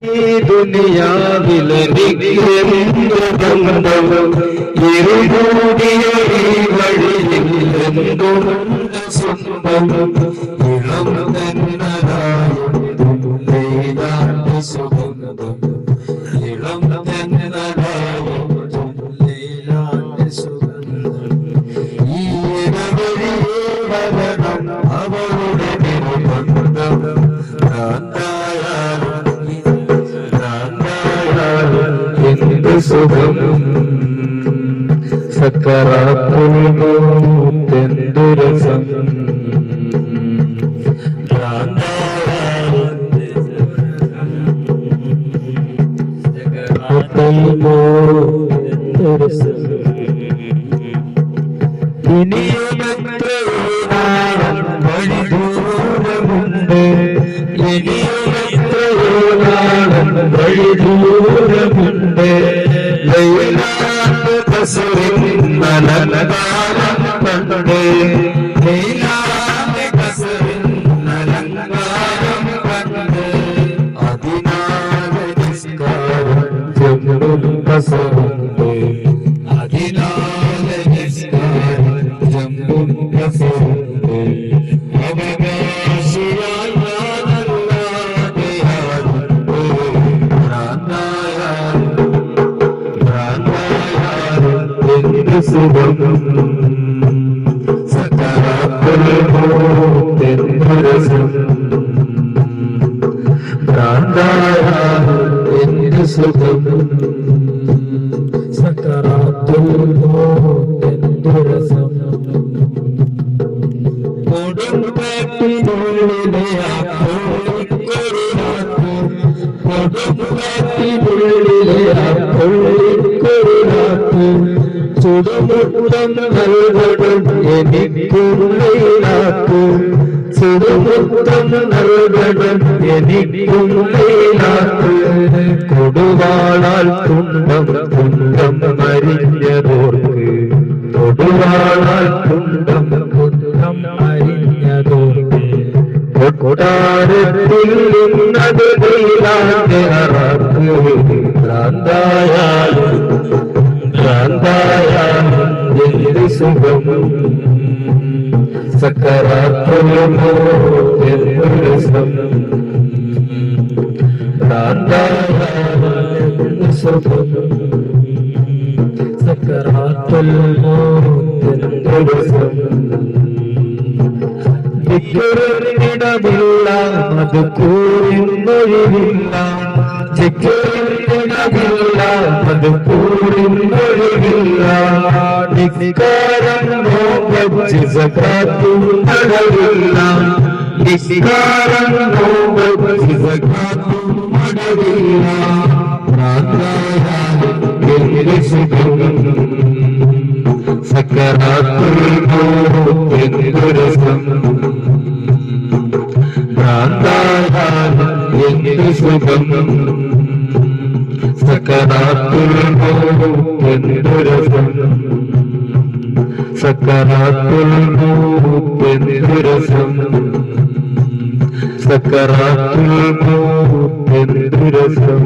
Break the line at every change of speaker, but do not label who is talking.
ദുനിയാവിലെന്തോ ഇരുകൂടിയ ഈ വഴിയിലെന്തോ സ്വന്തം ഇളം തെന്നലായ സുഗന്ധം ഇളം തെന്നലായ സുഗന്ധം ഈ വരണം അവളുടെ ബന്ധം സുഖം സക്കറാത്തുൽ മൗത്ത് രസം ഇനിയുമെത്ര വഴി ദൂരമുണ്ട് ഇനിയുമെത്ര വഴി ദൂരമുണ്ട് ലൈലാത്ത് കസറിൻ അലങ്കാരം കണ്ട് ലൈലാത്ത് കസറിൻ അലങ്കാരം കണ്ട് അതിനാലെ നിസ്കാരം ജംബുൽ കസറുണ്ട് അതിനാലെ നിസ്കാരം ജംബുൽ കസറുണ്ട് അവകാശിയായി ഞാനല്ലാതെ ആരുണ്ട് സുഖം സകരാത്തുൽ മൗത്ത് രസം ഭ്രാന്തായ എന്ത് സുഖം സകരാത്തുൽ മൗത്ത് രസം കൊടുങ്കാറ്റിനുള്ളിലെ ചുടുമുട്ടം നൽകണം എനിക്കുള്ളയിലാക്ക് ചുടുമുട്ടം നൽകണം എനിക്കുള്ളയിലാക്ക് കൊടുവാളാൽ തുണ്ടം കുന്തം മരിഞ്ഞതോർക്ക് കൊടുവാളാൽ തുണ്ടം കുന്തം മരിഞ്ഞതോർക്ക് കൊട്ടാരത്തിൽ നിന്നത് നീലാന്റെ അറക്ക് ഭ്രാന്തായാലും എന്ത് സുഖം സക്കറാത്തുൽ മൗത്ത് രസം ഭ്രാന്തായാലും സുഖം സക്കറാത്തുൽ മൗത്ത് രസം ദിക്റിനിടമില്ല മധുക്കൂറിനൊഴിവില്ല ദിക്റിനിടമില്ല മധുക്കൂറിനൊഴിവില്ല നിസ്കാരം നോമ്പ് സകാത്തും അടവില്ല നിസ്കാരം നോമ്പ് സകാത്തും അടവില്ല പ്രാർത്ഥന സുഖം സക്കറാത്തുൽ മൗത്ത് രസം ഭ്രാന്തായ എന്ത് സുഖം സക്കറാത്തുൽ മൗത്ത് രസം സക്കറാത്തുൽ മൗത്ത് രസം സക്കറാത്തുൽ മൗത്ത് രസം